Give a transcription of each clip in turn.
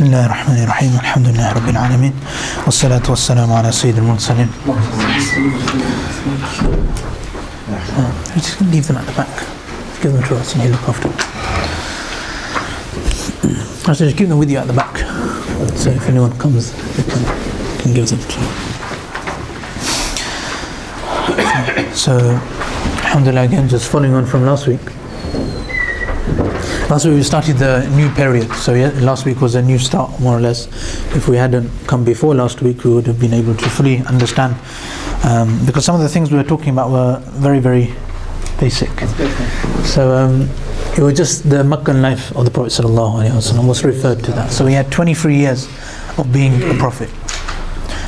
بسم الله الرحمن الرحيم الحمد لله رب العالمين والصلاة والسلام على سيد المرسلين. Just leave them at the back. Give them to us and he'll look after them. I said just keep them with you at the back. So if anyone comes, they can give them to you. So, alhamdulillah, again, just following on from last week. Last week we started the new period, so last week was a new start, more or less. If we hadn't come before last week, we would have been able to fully understand, because some of the things we were talking about were very, very basic. So it was just the Meccan life of the Prophet ﷺ was referred to that. So he had 23 years of being a prophet.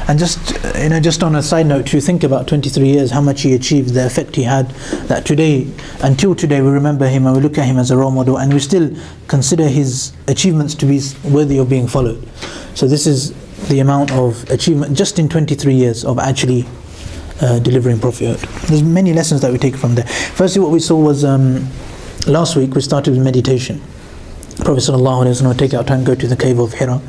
And just on a side note, to think about 23 years, how much he achieved, the effect he had, that today, until today, we remember him and we look at him as a role model, and we still consider his achievements to be worthy of being followed. So this is the amount of achievement just in 23 years of actually delivering prophethood. There's many lessons that we take from there. Firstly, what we saw was last week we started with meditation. Prophet ﷺ would take out time, go to the cave of Hira,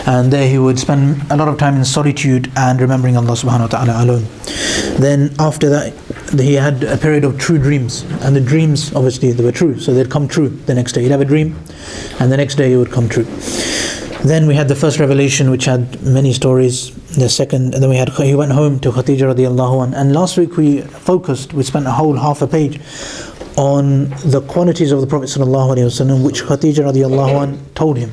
and there he would spend a lot of time in solitude and remembering Allah subhanahu wa ta'ala alone. Then after that he had a period of true dreams, and the dreams obviously they were true, so they'd come true the next day. He'd have a dream and the next day it would come true. Then we had the first revelation, which had many stories. The second, and then he went home to Khadija radiallahu anha. And last week we spent a whole half a page on the qualities of the Prophet ﷺ, which Khadija radiallahu anha told him.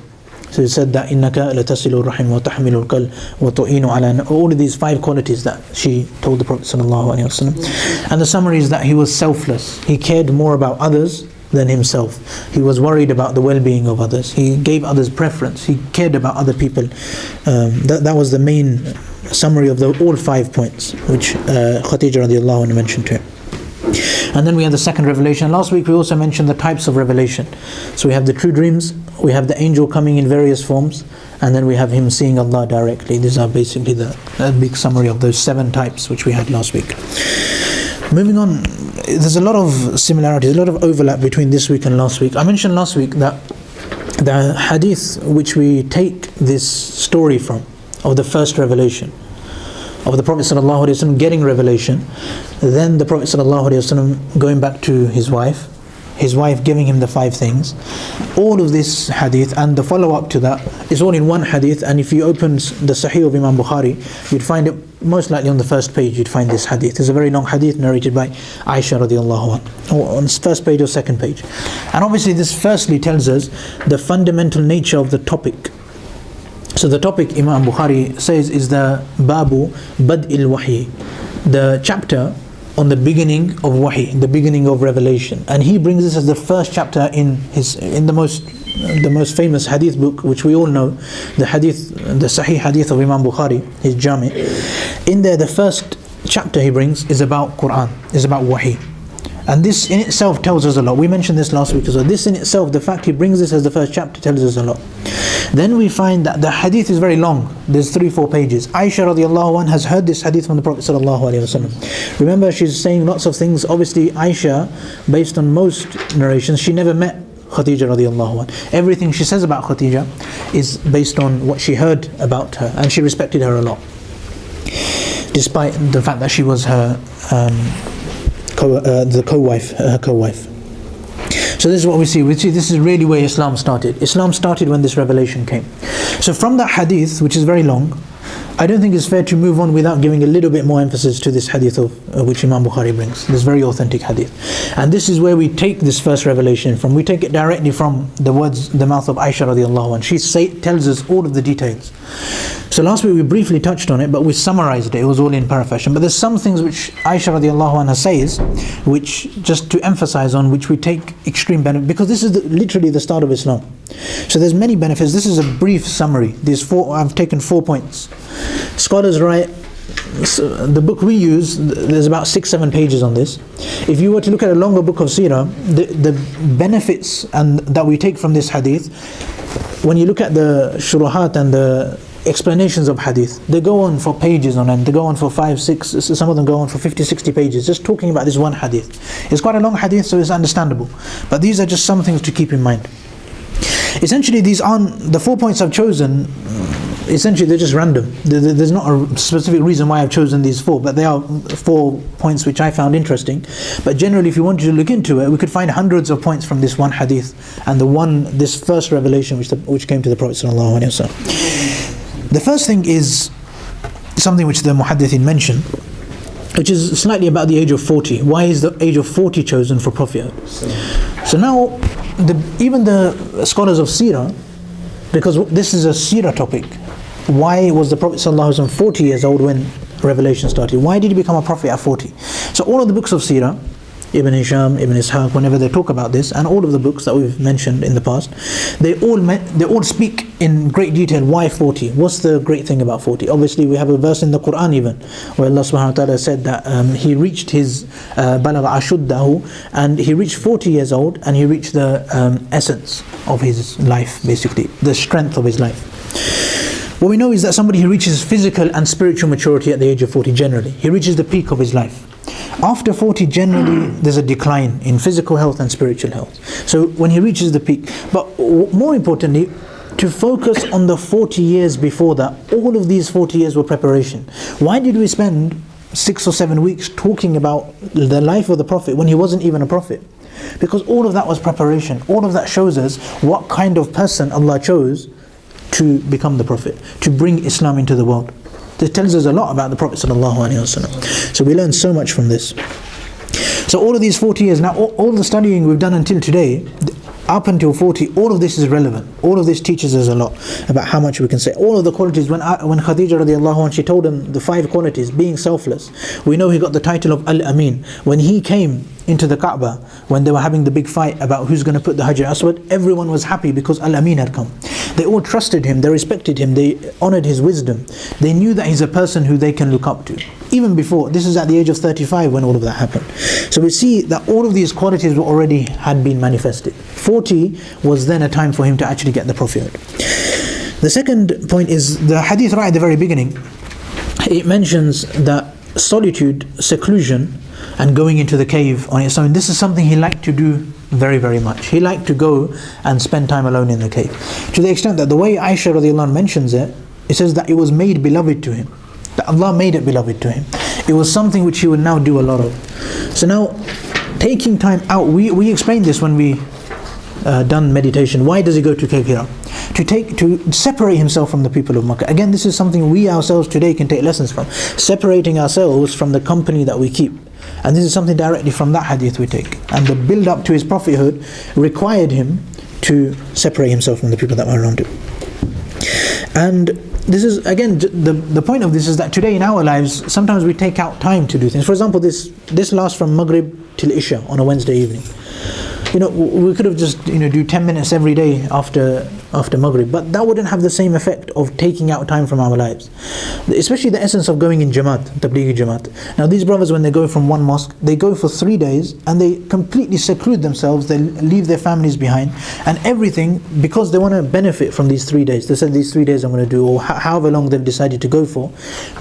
So he said that innaka latasilu rahim wa tahmilu al-kal wa tu'inu ala, all of these 5 qualities that she told the Prophet ﷺ. And the summary is that he was selfless. He cared more about others than himself. He was worried about the well-being of others. He gave others preference. He cared about other people. That was the main summary of all 5 points which Khadija radiallahu anha mentioned to him. And then we had the second revelation. Last week we also mentioned the types of revelation. So we have the true dreams, we have the angel coming in various forms, and then we have him seeing Allah directly. These are basically the big summary of those 7 types which we had last week. Moving on, there's a lot of similarities, a lot of overlap between this week and last week. I mentioned last week that the hadith which we take this story from, of the first revelation, of the Prophet ﷺ getting revelation, then the Prophet ﷺ going back to his wife giving him the 5 things. All of this hadith and the follow-up to that is all in one hadith, and if you open the Sahih of Imam Bukhari, you'd find it most likely on the first page. You'd find this hadith. It's a very long hadith narrated by Aisha radiallahu anha, or on the first page or second page. And obviously this firstly tells us the fundamental nature of the topic. So the topic, Imam Bukhari says, is the Babu Bad'il Wahi, the chapter on the beginning of Wahi, the beginning of revelation. And he brings this as the first chapter in the most famous hadith book, which we all know, the Sahih hadith of Imam Bukhari, his Jami. In there, the first chapter he brings is about Quran, is about Wahi. And this in itself tells us a lot. We mentioned this last week as well. This in itself, the fact he brings this as the first chapter, tells us a lot. Then we find that the hadith is very long. There's 3-4 pages. Aisha radiallahu anha has heard this hadith from the Prophet sallallahu alaihi wasallam. Remember, she's saying lots of things. Obviously, Aisha, based on most narrations, she never met Khadija radiallahu anha. Everything she says about Khadija is based on what she heard about her, and she respected her a lot, despite the fact that she was her co-wife. So this is what we see. We see this is really where Islam started. Islam started when this revelation came. So from that hadith, which is very long, I don't think it's fair to move on without giving a little bit more emphasis to this hadith of which Imam Bukhari brings, this very authentic hadith. And this is where we take this first revelation from. We take it directly from the mouth of Aisha radiallahu anha. She tells us all of the details. So last week we briefly touched on it, but we summarized it. It was all in paraphrase. But there's some things which Aisha radiallahu anha says, which just to emphasize on, which we take extreme benefit, because this is literally the start of Islam. So there's many benefits. This is a brief summary. I've taken 4 points. Scholars write, the book we use, there's about 6-7 pages on this. If you were to look at a longer book of Seerah, the benefits that we take from this hadith, when you look at the shuruhat and the explanations of hadith, they go on for pages on end. They go on for 5, 6, some of them go on for 50, 60 pages, just talking about this one hadith. It's quite a long hadith, so it's understandable. But these are just some things to keep in mind. Essentially, these aren't, the 4 points I've chosen, essentially they're just random. There's not a specific reason why I've chosen these 4, but they are 4 points which I found interesting. But generally, if you wanted to look into it, we could find hundreds of points from this one hadith and this first revelation which came to the Prophet ﷺ. The first thing is something which the muhaddithin mention, which is slightly about the age of 40. Why is the age of 40 chosen for prophethood? So now, even the scholars of Seerah, because this is a Seerah topic, why was the Prophet ﷺ 40 years old when revelation started? Why did he become a prophet at 40? So all of the books of Seerah, Ibn Hisham, Ibn Ishaq, whenever they talk about this, and all of the books that we've mentioned in the past, they all speak in great detail why 40. What's the great thing about 40? Obviously, we have a verse in the Quran even where Allah subhanahu wa ta'ala said that he reached his balagha ashuddahu, and he reached 40 years old, and he reached the essence of his life, basically the strength of his life. What we know is that somebody who reaches physical and spiritual maturity at the age of 40, generally he reaches the peak of his life. After 40, generally there's a decline in physical health and spiritual health. So when he reaches the peak, but more importantly, to focus on the 40 years before that, all of these 40 years were preparation. Why did we spend 6 or 7 weeks talking about the life of the Prophet when he wasn't even a prophet? Because all of that was preparation. All of that shows us what kind of person Allah chose to become the Prophet, to bring Islam into the world. This tells us a lot about the Prophet ﷺ. So we learn so much from this. So all of these 40 years, now all the studying we've done until today, up until 40, all of this is relevant. All of this teaches us a lot about how much we can say. All of the qualities, when Khadija radiallahu anha, she told him the 5 qualities, being selfless. We know he got the title of Al-Amin. When he came into the Kaaba, when they were having the big fight about who's going to put the Hajar Aswad, everyone was happy because Al-Amin had come. They all trusted him, they respected him, they honored his wisdom. They knew that he's a person who they can look up to. Even before, this is at the age of 35 when all of that happened. So we see that all of these qualities had been manifested. 40 was then a time for him to actually get the prophethood. The second point is the hadith right at the very beginning. It mentions that solitude, seclusion, and going into the cave on its own, this is something he liked to do very, very much. He liked to go and spend time alone in the cave. To the extent that the way Aisha radiallahu anha mentions it, it says that it was made beloved to him. That Allah made it beloved to him. It was something which he would now do a lot of. So now, taking time out, we explained this when we done meditation. Why does he go to Cave Hira? To separate himself from the people of Makkah. Again, this is something we ourselves today can take lessons from. Separating ourselves from the company that we keep. And this is something directly from that hadith we take. And the build up to his prophethood required him to separate himself from the people that were around him. And this is, again, the point of this is that today in our lives, sometimes we take out time to do things. For example, this lasts from Maghrib till Isha on a Wednesday evening. We could have just do 10 minutes every day after Maghrib, but that wouldn't have the same effect of taking out time from our lives. Especially the essence of going in Jamaat, Tablighi Jamaat. Now these brothers, when they go from one mosque, they go for 3 days and they completely seclude themselves, they leave their families behind and everything, because they want to benefit from these 3 days. They said these 3 days I'm going to do, or however long they've decided to go for,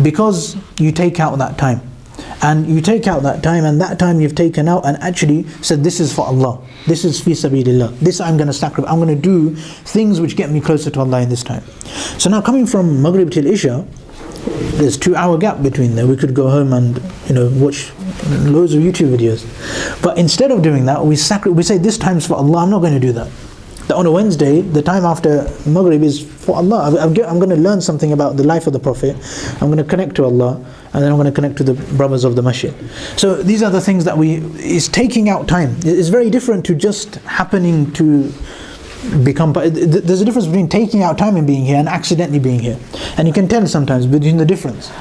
because you take out that time. And you take out that time, and that time you've taken out and actually said, this is for Allah, this is fi sabilillah, this I'm going to sacrifice, I'm going to do things which get me closer to Allah in this time. So now coming from Maghrib till Isha, there's 2-hour gap between there. We could go home and watch loads of YouTube videos. But instead of doing that, we say this time's for Allah. I'm not going to do that. That on a Wednesday, the time after Maghrib is for Allah. I'm going to learn something about the life of the Prophet. I'm going to connect to Allah, and then I'm going to connect to the brothers of the masjid. So these are the things that is taking out time. It's very different to just happening to become. There's a difference between taking out time and being here and accidentally being here. And you can tell sometimes between the difference.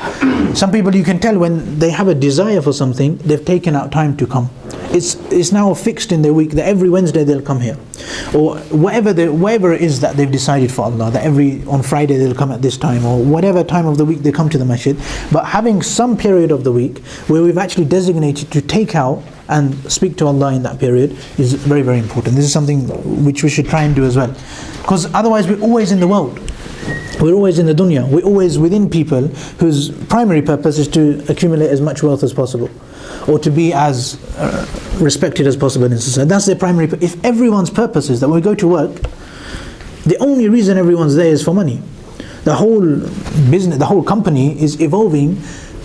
Some people, you can tell when they have a desire for something, they've taken out time to come. It's now fixed in their week that every Wednesday they'll come here, or whatever it is that they've decided for Allah, that on Friday they'll come at this time, or whatever time of the week they come to the masjid. But having some period of the week where we've actually designated to take out and speak to Allah in that period is very, very important. This is something which we should try and do as well, because otherwise we're always in the world. We're always in the dunya. We're always within people whose primary purpose is to accumulate as much wealth as possible, or to be as respected as possible in society. That's their primary. If everyone's purpose is that when we go to work, The only reason everyone's there is for money. The whole business, the whole company is evolving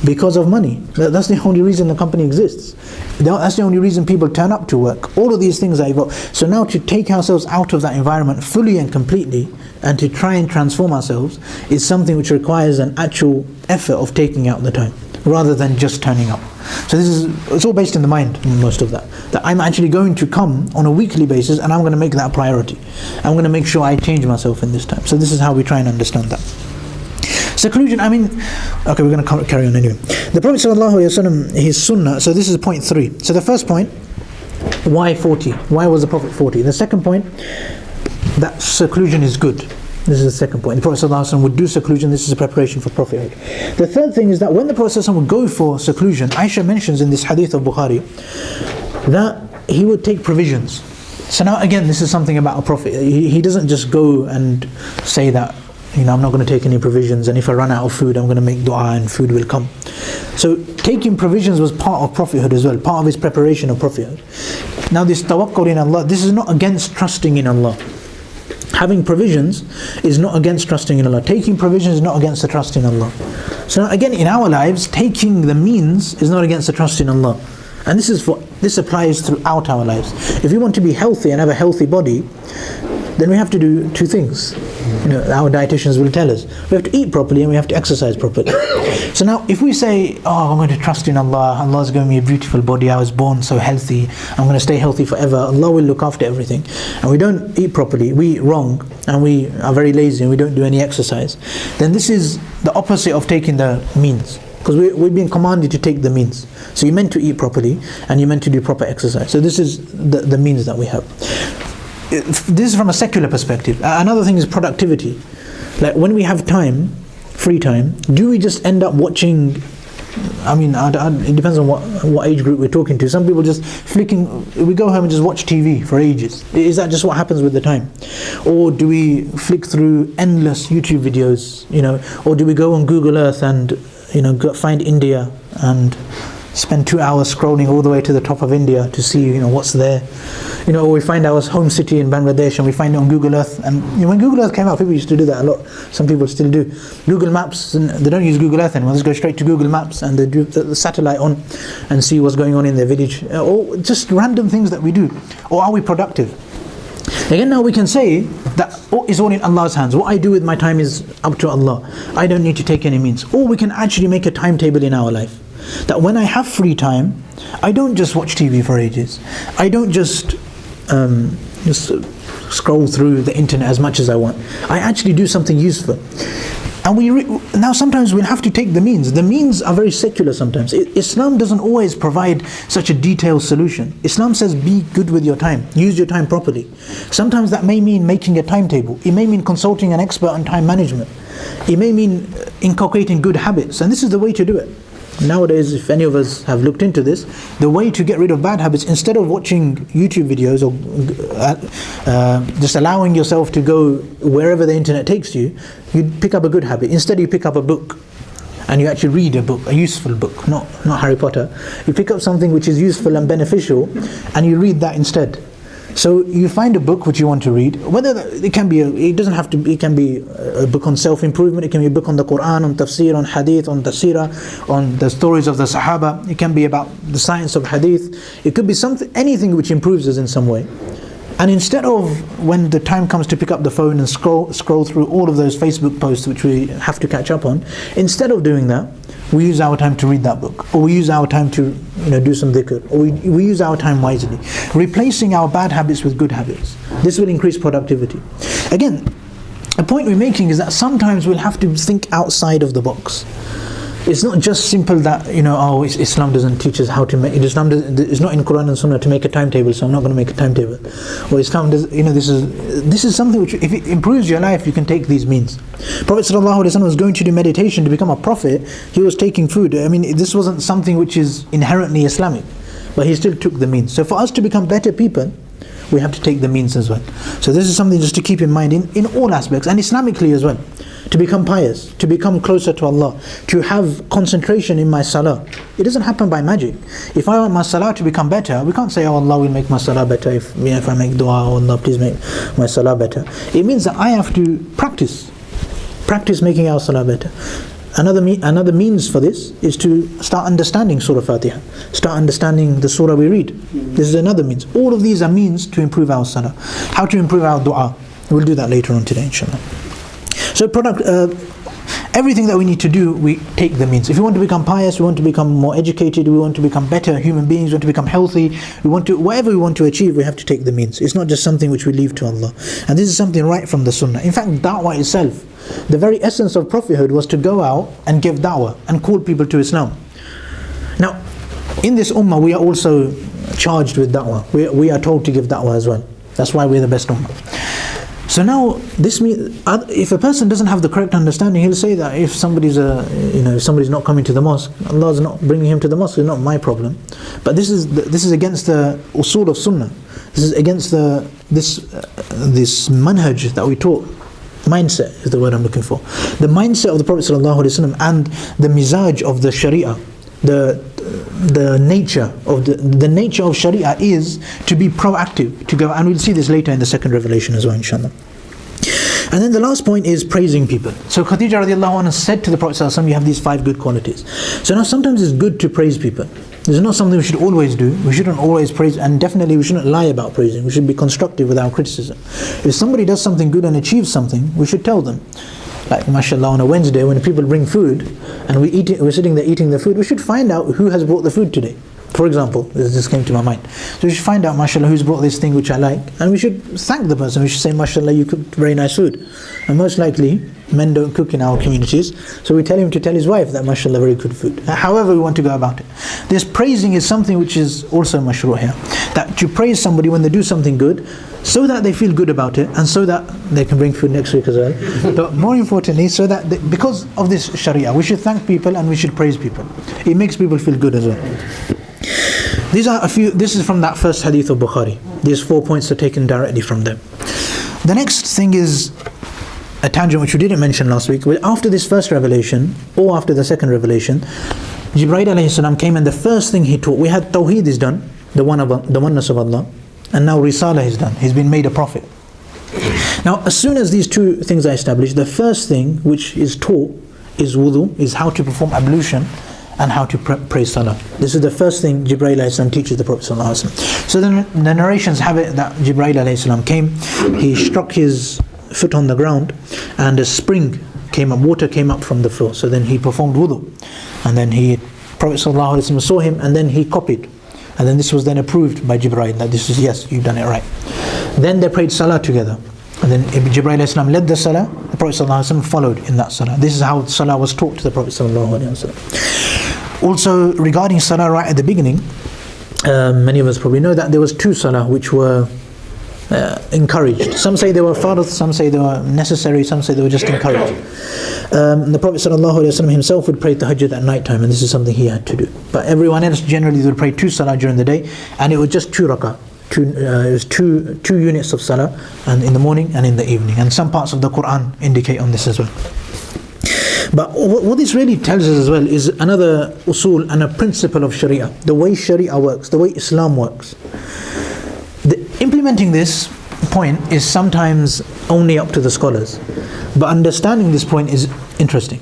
because of money. That's the only reason the company exists. That's the only reason people turn up to work. All of these things are evolved. So now to take ourselves out of that environment fully and completely, and to try and transform ourselves, is something which requires an actual effort of taking out the time, rather than just turning up. So it's all based in the mind, most of that. That I'm actually going to come on a weekly basis, and I'm going to make that a priority. I'm going to make sure I change myself in this time. So this is how we try and understand that. Seclusion, okay, we're going to carry on anyway. The Prophet ﷺ, his sunnah, so this is point 3. So the first point, why 40? Why was the Prophet 40? The second point, that seclusion is good. This is the second point. The Prophet ﷺ would do seclusion. This is a preparation for prophethood. The third thing is that when the Prophet ﷺ would go for seclusion, Aisha mentions in this hadith of Bukhari that he would take provisions. So now again, this is something about a prophet. He doesn't just go and say that, I'm not going to take any provisions, and if I run out of food, I'm going to make dua and food will come. So taking provisions was part of prophethood as well, part of his preparation of prophethood. Now this tawakkul in Allah, this is not against trusting in Allah. Having provisions is not against trusting in Allah. Taking provisions is not against the trust in Allah. So now again, in our lives, taking the means is not against the trust in Allah. And this applies throughout our lives. If we want to be healthy and have a healthy body, then we have to do two things. Our dietitians will tell us. We have to eat properly and we have to exercise properly. So now if we say, I'm going to trust in Allah, Allah's given me a beautiful body, I was born so healthy, I'm going to stay healthy forever, Allah will look after everything, and we don't eat properly, we eat wrong, and we are very lazy and we don't do any exercise, then this is the opposite of taking the means. Because we've been commanded to take the means. So you're meant to eat properly and you're meant to do proper exercise. So this is the means that we have. This is from a secular perspective. Another thing is productivity. Like when we have time, free time, do we just end up watching? It depends on what age group we're talking to. Some people just we go home and just watch TV for ages. Is that just what happens with the time? Or do we flick through endless YouTube videos, or do we go on Google Earth and find India and spend 2 hours scrolling all the way to the top of India to see what's there, or we find our home city in Bangladesh and we find it on Google Earth. And when Google Earth came out, people used to do that a lot. Some people still do. Google Maps, and they don't use Google Earth anymore. They just go straight to Google Maps and they do the satellite on and see what's going on in their village, or just random things that we do. Or are we productive? Again, now we can say that it's all in Allah's hands. What I do with my time is up to Allah. I don't need to take any means. Or we can actually make a timetable in our life. That when I have free time, I don't just watch TV for ages. I don't just scroll through the internet as much as I want. I actually do something useful. And now sometimes we'll have to take the means. The means are very secular sometimes. Islam doesn't always provide such a detailed solution. Islam says be good with your time. Use your time properly. Sometimes that may mean making a timetable. It may mean consulting an expert on time management. It may mean inculcating good habits. And this is the way to do it. Nowadays, if any of us have looked into this, the way to get rid of bad habits, instead of watching YouTube videos or just allowing yourself to go wherever the internet takes you, you pick up a good habit. Instead you pick up a book and you actually read a book, a useful book, not Harry Potter. You pick up something which is useful and beneficial and you read that instead. So you find a book which you want to read, it can be a book on self-improvement, it can be a book on the Quran, on tafsir, on hadith, on the Seerah, on the stories of the Sahaba, it can be about the science of hadith, it could be anything which improves us in some way. And instead of, when the time comes to pick up the phone and scroll through all of those Facebook posts which we have to catch up on, instead of doing that, we use our time to read that book, or we use our time to do some dhikr, or we use our time wisely, replacing our bad habits with good habits. This will increase productivity. Again, a point we're making is that sometimes we'll have to think outside of the box. It's not just simple that Islam doesn't teach us how to make. It's not in Quran and Sunnah to make a timetable, so I'm not going to make a timetable. Or Islam does. This is something which, if it improves your life, you can take these means. Prophet ﷺ was going to do meditation to become a prophet. He was taking food. This wasn't something which is inherently Islamic, but he still took the means. So for us to become better people, we have to take the means as well. So this is something just to keep in mind in all aspects, and Islamically as well. to become pious, to become closer to Allah, to have concentration in my salah. It doesn't happen by magic. If I want my salah to become better, we can't say, oh, Allah will make my salah better if I make dua, oh Allah, please make my salah better. It means that I have to practice making our salah better. Another means for this is to start understanding Surah Fatiha, start understanding the surah we read. This is another means. All of these are means to improve our salah. How to improve our dua? We'll do that later on today, inshallah. So everything that we need to do, we take the means. If we want to become pious, we want to become more educated, we want to become better human beings, we want to become healthy, whatever we want to achieve, we have to take the means. It's not just something which we leave to Allah. And this is something right from the sunnah. In fact, da'wah itself, the very essence of prophethood was to go out and give da'wah and call people to Islam. Now, in this ummah, we are also charged with da'wah. We are told to give da'wah as well. That's why we're the best ummah. So now, this means if a person doesn't have the correct understanding, he'll say that if somebody's not coming to the mosque, Allah's not bringing him to the mosque. It's not my problem. But this is against the usul of sunnah. This is against this manhaj that we taught. Mindset is the word I'm looking for. The mindset of the Prophet ﷺ and the mizaj of the Sharia, the nature of Sharia is to be proactive, to go, and we'll see this later in the second revelation as well, inshallah. And then the last point is praising people. So Khadija radiallahu anha said to the Prophet ﷺ, you have these 5 good qualities. So now sometimes it's good to praise people. This is not something we should always do. We shouldn't always praise, and definitely we shouldn't lie about praising. We should be constructive with our criticism. If somebody does something good and achieves something, we should tell them. Like mashallah, on a Wednesday when people bring food and we're sitting there eating the food, we should find out who has brought the food today. For example, this just came to my mind. So we should find out, mashallah, who's brought this thing which I like, and we should thank the person. We should say, mashallah, you cooked very nice food. And most likely, men don't cook in our communities, so we tell him to tell his wife that, mashallah, very good food. However we want to go about it. This praising is something which is also mashru' here. That you praise somebody when they do something good, so that they feel good about it, and so that they can bring food next week as well. But more importantly, so that because of this sharia, we should thank people and we should praise people. It makes people feel good as well. This is from that first hadith of Bukhari. These 4 points are taken directly from them. The next thing is a tangent which we didn't mention last week. After this first revelation, or after the second revelation, Jibreel alayhi salam came, and the first thing he taught, we had Tawheed is done, the oneness of Allah, and now Risalah is done. He's been made a prophet. Now, as soon as these 2 things are established, the first thing which is taught is wudu, is how to perform ablution and how to pray salah. This is the first thing Jibreel alayhi salam teaches the Prophet sallallahu alaihi wasallam. So the narrations have it that Jibreel alayhi salam came, he struck his foot on the ground, and a spring came up, water came up from the floor. So then he performed wudu, and then Prophet sallallahu alaihi wasallam saw him, and then he copied, and then this was then approved by Jibreel that this is, yes, you've done it right. Then they prayed salah together, and then Jibreel alayhi salam led the salah, the Prophet sallallahu alaihi wasallam followed in that salah. This is how salah was taught to the Prophet sallallahu alaihi wasallam. Also, regarding salah right at the beginning, many of us probably know that there was 2 salah which were encouraged. Some say they were fard, some say they were necessary, some say they were just encouraged. The Prophet ﷺ himself would pray tahajjud at night time, and this is something he had to do. But everyone else generally would pray 2 salah during the day, and it was just 2 rak'ah. It was two units of salah, and in the morning and in the evening. And some parts of the Quran indicate on this as well. But what this really tells us as well is another usul and a principle of Sharia, the way Sharia works, the way Islam works. Implementing this point is sometimes only up to the scholars, but understanding this point is interesting.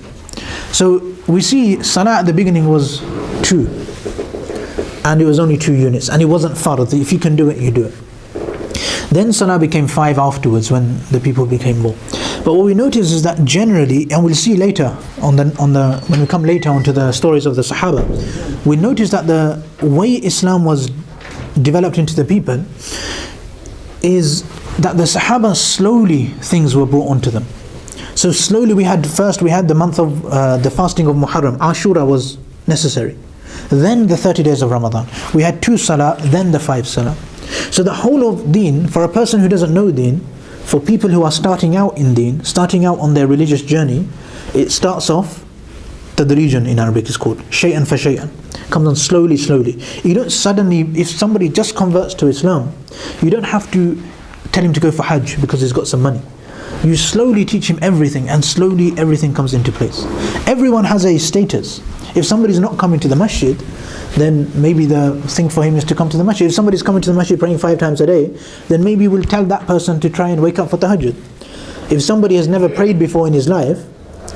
So we see salah at the beginning was 2, and it was only 2 units, and it wasn't fard. If you can do it, you do it. Then salah became 5 afterwards when the people became more. But what we notice is that generally, and we'll see later when we come later onto the stories of the Sahaba, we notice that the way Islam was developed into the people is that the Sahaba, slowly things were brought onto them. So slowly we had the month of the fasting of Muharram. Ashura was necessary. Then the 30 days of Ramadan. We had 2 salah, then the 5 salah. So the whole of deen, for a person who doesn't know deen, for people who are starting out in deen, starting out on their religious journey, it starts off, tadrijan in Arabic is called, shay'an fa shay'an. Comes on slowly. You don't suddenly, if somebody just converts to Islam, you don't have to tell him to go for Hajj because he's got some money. You slowly teach him everything, and slowly everything comes into place. Everyone has a status. If somebody's not coming to the masjid, then maybe the thing for him is to come to the masjid. If somebody's coming to the masjid praying 5 times a day, then maybe we'll tell that person to try and wake up for tahajjud. If somebody has never prayed before in his life,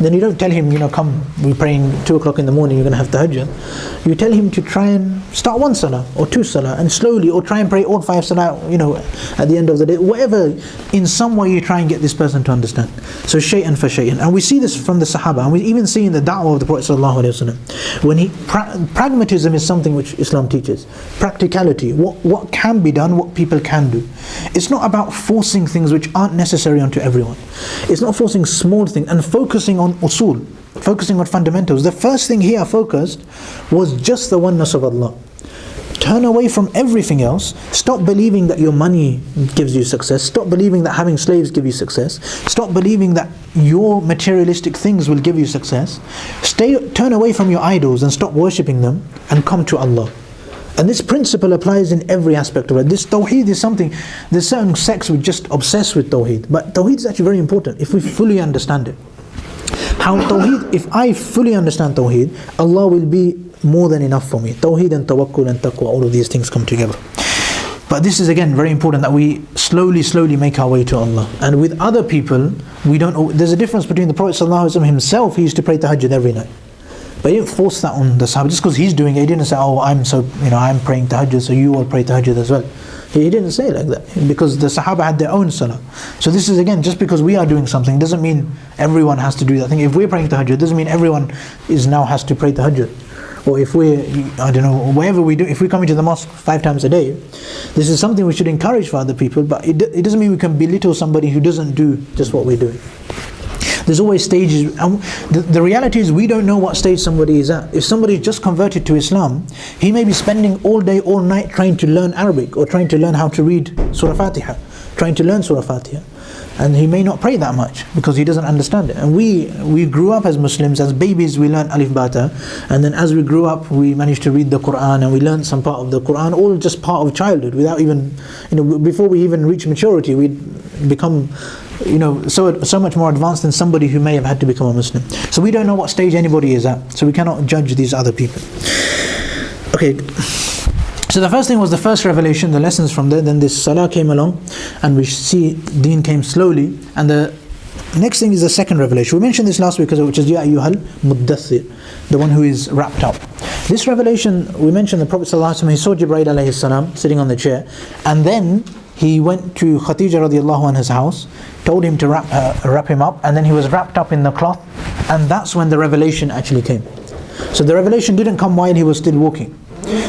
then you don't tell him, come, we're praying 2 o'clock in the morning, you're going to have tahajjud. You tell him to try and start 1 salah or 2 salah, and slowly, or try and pray all 5 salah, at the end of the day. Whatever, in some way you try and get this person to understand. So shay'an fa shay'an. And we see this from the Sahaba, and we even see in the da'wah of the Prophet ﷺ, when pragmatism is something which Islam teaches. Practicality, what can be done, what people can do. It's not about forcing things which aren't necessary onto everyone. It's not forcing small things, and focusing on usul, focusing on fundamentals. The first thing here focused was just the oneness of Allah. Turn away from everything else. Stop believing that your money gives you success. Stop believing that having slaves give you success. Stop believing that your materialistic things will give you success. Turn away from your idols and stop worshipping them, and come to Allah. And this principle applies in every aspect of it. This Tawheed is something, there's certain sects which just obsess with Tawheed. But Tawheed is actually very important if we fully understand it. How Tawheed, if I fully understand Tawheed, Allah will be more than enough for me. Tawheed and Tawakkul and Taqwa, all of these things come together. But this is again very important, that we slowly make our way to Allah. And with other people, there's a difference between the Prophet ﷺ himself. He used to pray tahajjud every night. But he didn't force that on the Sahaba. Just because he's doing it, he didn't say, I'm praying tahajjud, so you all pray tahajjud as well. He didn't say it like that, because the Sahaba had their own salah. So this is again, just because we are doing something doesn't mean everyone has to do that thing. If we're praying tahajjud, doesn't mean everyone now has to pray tahajjud. Or if whatever we do, if we come into the mosque 5 times a day, this is something we should encourage for other people, but it doesn't mean we can belittle somebody who doesn't do just what we're doing. There's always stages, and the reality is we don't know what stage somebody is at. If somebody just converted to Islam, he may be spending all day, all night trying to learn Arabic, or trying to learn how to read Surah Fatiha, trying to learn Surah Fatiha. And he may not pray that much, because he doesn't understand it. And we grew up as Muslims, as babies we learned Alif Bata, and then as we grew up we managed to read the Quran, and we learned some part of the Quran, all just part of childhood, without even, before we even reach maturity, we'd become so much more advanced than somebody who may have had to become a Muslim. So we don't know what stage anybody is at, so we cannot judge these other people. Okay, so the first thing was the first revelation, the lessons from there. Then this salah came along, and we see deen came slowly. And the next thing is the second revelation. We mentioned this last week, which is Ya ayyuhal muddathir, the one who is wrapped up. This revelation, we mentioned the Prophet ﷺ, he saw Jibreel alayhi salam sitting on the chair, and then he went to Khadija radiallahu anha's house, told him to wrap him up, and then he was wrapped up in the cloth, and that's when the revelation actually came. So the revelation didn't come while he was still walking.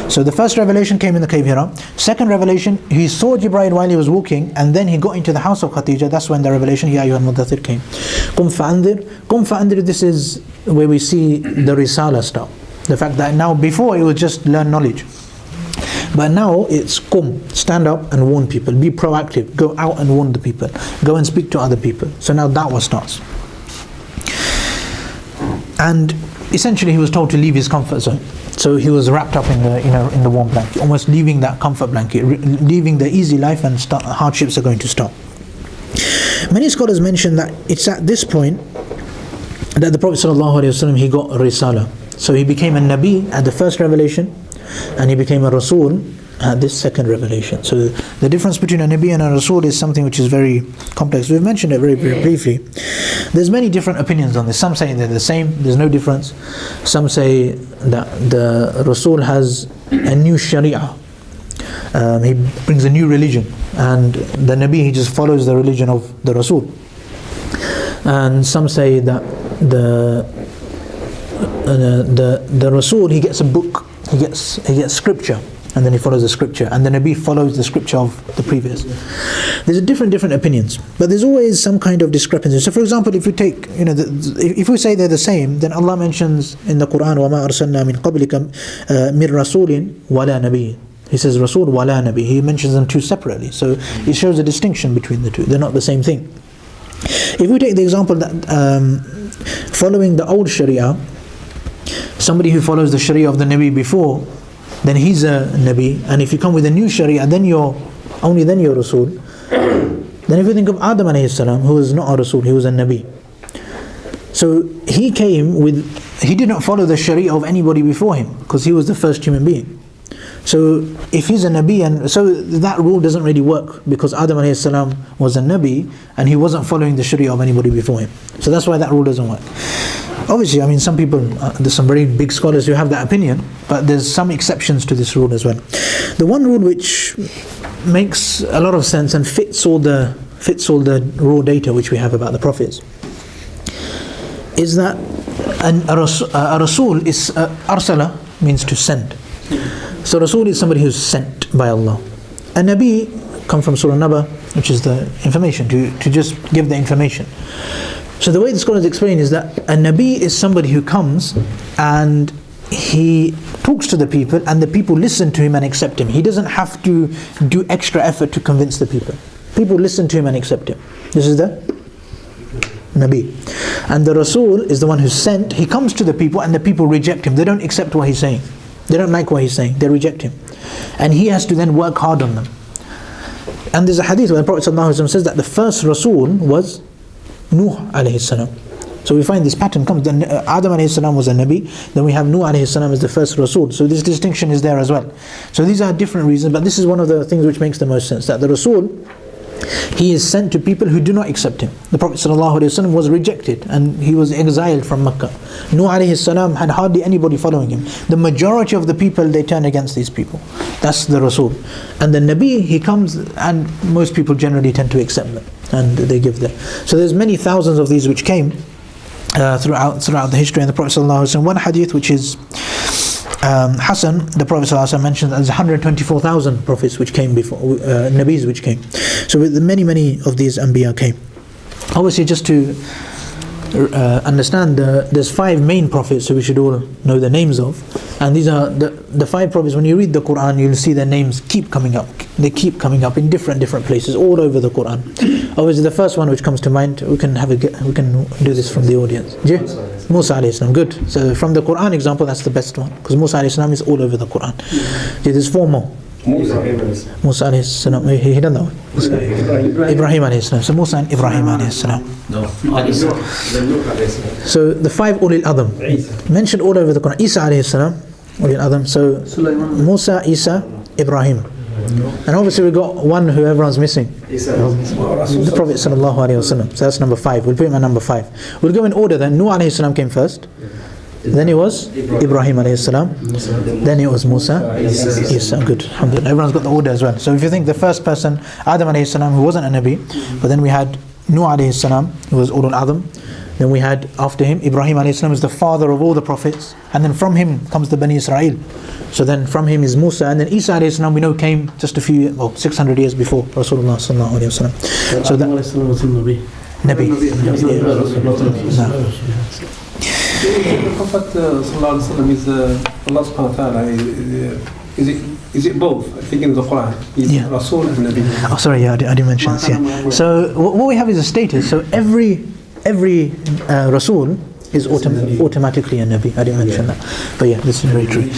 So the first revelation came in the cave Hira. Second revelation, he saw Jibreel while he was walking, and then he got into the house of Khadija. That's when the revelation, Ya ayyuhal muddathir, came. Qum fa'andir, this is where we see the Risala start. The fact that now, before it was just learn knowledge, but now it's stand up and warn people, be proactive, go out and warn the people, go and speak to other people. So now da'wah starts. And essentially he was told to leave his comfort zone. So he was wrapped up in the warm blanket, almost leaving that comfort blanket, leaving the easy life, and hardships are going to start. Many scholars mention that it's at this point that the Prophet ﷺ, he got a Risala. So he became a Nabi at the first revelation, and he became a Rasul at this second revelation. So the difference between a Nabi and a Rasul is something which is very complex. We've mentioned it very briefly. There's many different opinions on this. Some say they're the same, there's no difference. Some say that the Rasul has a new Sharia. He brings a new religion, and the Nabi, he just follows the religion of the Rasul. And some say that the Rasul, he gets a book, he gets scripture, and then he follows the scripture, and the Nabi follows the scripture of the previous. There's different opinions, but there's always some kind of discrepancy. So for example, if you take, if we say they're the same, then Allah mentions in the Quran, وَمَا أَرْسَلْنَا مِن قَبْلِكَ مِن رَسُولٍ وَلَا نَبِيٍّ. He says Rasul wala Nabi. He mentions them two separately. So it shows a distinction between the two. They're not the same thing. If we take the example that following the old Sharia, somebody who follows the Sharia of the Nabi before, then he's a Nabi. And if you come with a new Sharia, then you're Rasul. Then if you think of Adam alayhi salam, who was not a Rasul, he was a Nabi. So he came with, he did not follow the Sharia of anybody before him, because he was the first human being. So if he's a Nabi, and so that rule doesn't really work, because Adam alayhi salam was a Nabi and he wasn't following the Sharia of anybody before him. So that's why that rule doesn't work. Obviously, I mean, some people, there's some very big scholars who have that opinion, but there's some exceptions to this rule as well. The one rule which makes a lot of sense and fits all the raw data which we have about the prophets is that a Rasul is arsala, means to send. So Rasul is somebody who's sent by Allah. A Nabi come from Surah Naba, which is the information, to just give the information. So the way the scholars explain is that a Nabi is somebody who comes and he talks to the people, and the people listen to him and accept him. He doesn't have to do extra effort to convince the people. People listen to him and accept him. This is the Nabi. And the Rasul is the one who's sent. He comes to the people and the people reject him. They don't accept what he's saying. They don't like what he's saying. They reject him. And he has to then work hard on them. And there's a hadith where the Prophet ﷺ says that the first Rasul was Nuh alayhi salam. So we find this pattern comes. Then Adam alayhi salam was a Nabi. Then we have Nuh alayhi salam as the first Rasul. So this distinction is there as well. So these are different reasons, but this is one of the things which makes the most sense. That the Rasul, he is sent to people who do not accept him. The Prophet ﷺ was rejected and he was exiled from Mecca. Nuh alayhi salam had hardly anybody following him. The majority of the people, they turn against these people. That's the Rasul. And the Nabi, he comes and most people generally tend to accept them and they give them. So there's many thousands of these which came throughout the history. And the Prophet ﷺ, one hadith which is Hassan, the Prophet ﷺ mentioned that there's 124,000 prophets which came before, Nabis which came. So with many of these Anbiya came. Obviously, just to understand, there's 5 main prophets who we should all know the names of. And these are the 5 prophets. When you read the Quran, you'll see their names keep coming up. They keep coming up in different places all over the Quran. Obviously, the first one which comes to mind, we can do this from the audience. Musa alayhi salam. Good. So from the Quran example, that's the best one, because Musa alayhi salam is all over the Quran. There's 4 more. Musa alayhi salam. He done that one. Ibrahim alayhi salam. So Musa and Ibrahim alayhi salam. So the 5 ulil adham mentioned all over the Quran. Isa alayhi salam, ulil adham. So Musa, Isa, Ibrahim. And obviously we got one who everyone's missing, the Prophet sallallahu alaihi wasallam. So that's number 5. We'll put him at number 5. We'll go in order then. Nuh alayhi salam came first, then it was Ibrahim alayhi salam, then it was Musa, Isa. Good, alhamdulillah. Everyone's got the order as well. So if you think the first person, Adam alayhi salam, who wasn't a Nabi, but then we had Nuh alayhi salam, who was ulul adham. Then we had after him Ibrahim alayhi salam is the father of all the prophets, and then from him comes the Bani Israel. So then from him is Musa, and then Isa alayhi salam we know came just 600 years before Rasulullah sallallahu alayhi wasallam. So that Nabi. The Prophet sallallahu alayhi wasallam is Allah subhanahu wa ta'ala. Is it both? I think in the Quran, is Rasul and Nabi. Oh, sorry, yeah, I didn't mention this. Yeah. So what we have is a status. So every Rasul is automatically a Nabi. I didn't mention that, but yeah, this is very true.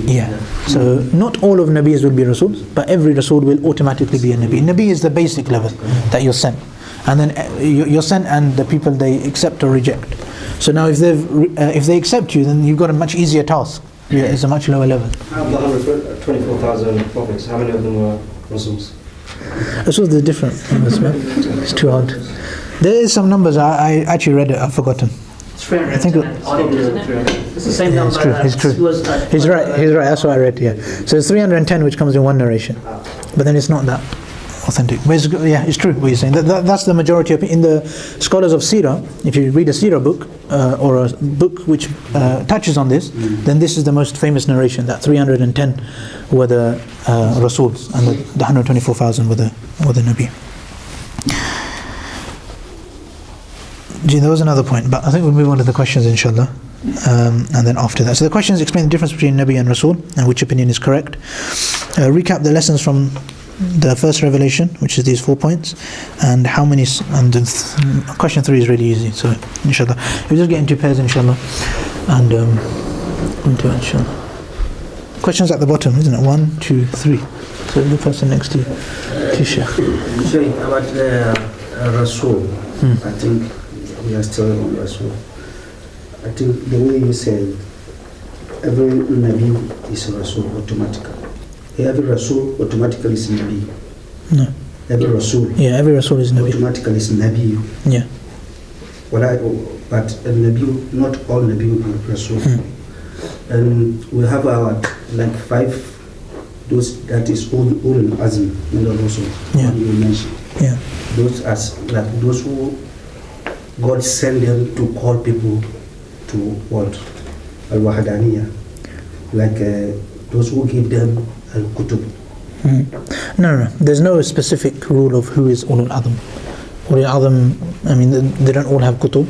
Yeah. So not all of Nabis will be Rasuls, but every Rasul will automatically be a Nabi. Nabi is the basic level that you're sent, and then you're sent, and the people they accept or reject. So now if they accept you, then you've got a much easier task. Yeah, it's a much lower level. Out of the 124,000 prophets, how many of them were Rasuls? Rasuls, they're different numbers, man. It's too hard. There is some numbers, I actually read it, I've forgotten. It's 300. I think it's the same number. It's true. He's right, that's what I read, yeah. So it's 310 which comes in one narration. But then it's not that authentic. But it's true what you're saying. That's the majority of in the scholars of Seerah. If you read a Seerah book or a book which touches on this, then this is the most famous narration, that 310 were the Rasuls and the 124,000 were the Nabi. There was another point, but I think we'll move on to the questions inshallah, and then after that. So the questions explain the difference between Nabi and Rasul and which opinion is correct. Recap the lessons from the first revelation, which is these 4 points, and how many. And question 3 is really easy. So inshallah, we'll just get into pairs inshallah, and into inshallah. Questions at the bottom, isn't it? 1, 2, 3. So the person next to you, Sheikh. Saying about Rasul, I think we are still on Rasul. I think the way you said, every Nabi is a Rasul automatically. Every Rasul automatically is Nabi. No. Every Rasul Yeah, every Rasul is Nabi. automatically is Nabi. Yeah. But a Nabi, not all Nabi will be Rasul. And we have our like 5. Those that is all Azm in the Rasul. Yeah. You mentioned. Yeah. Those as like those who God sent them to call people to what al-wahdaniyah, like those who give them al-kutub. No. There's no specific rule of who is ulul azm. Ulul azm, I mean, they don't all have kutub.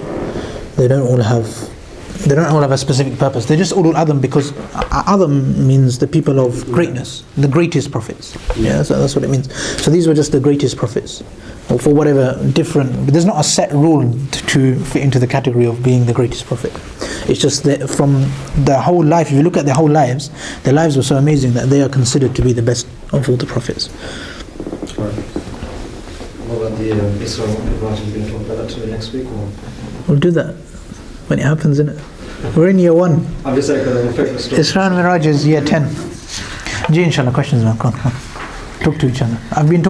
They don't all have a specific purpose. They're just ulul azm because azm means the people of greatness, the greatest prophets. Yeah, so that's what it means. So these were just the greatest prophets, or for whatever different. But there's not a set rule to fit into the category of being the greatest prophet. It's just that from their whole life, if you look at their whole lives, their lives were so amazing that they are considered to be the best of all the prophets. What about the Isra Mi'raj? Are you going to talk about that to the next week? Or? We'll do that when it happens, innit? We're in year 1. I'm just saying because I'm a favourite story. Isra and Miraj is year 10. Ji, inshallah, questions now. Come on. Talk to each other. I've been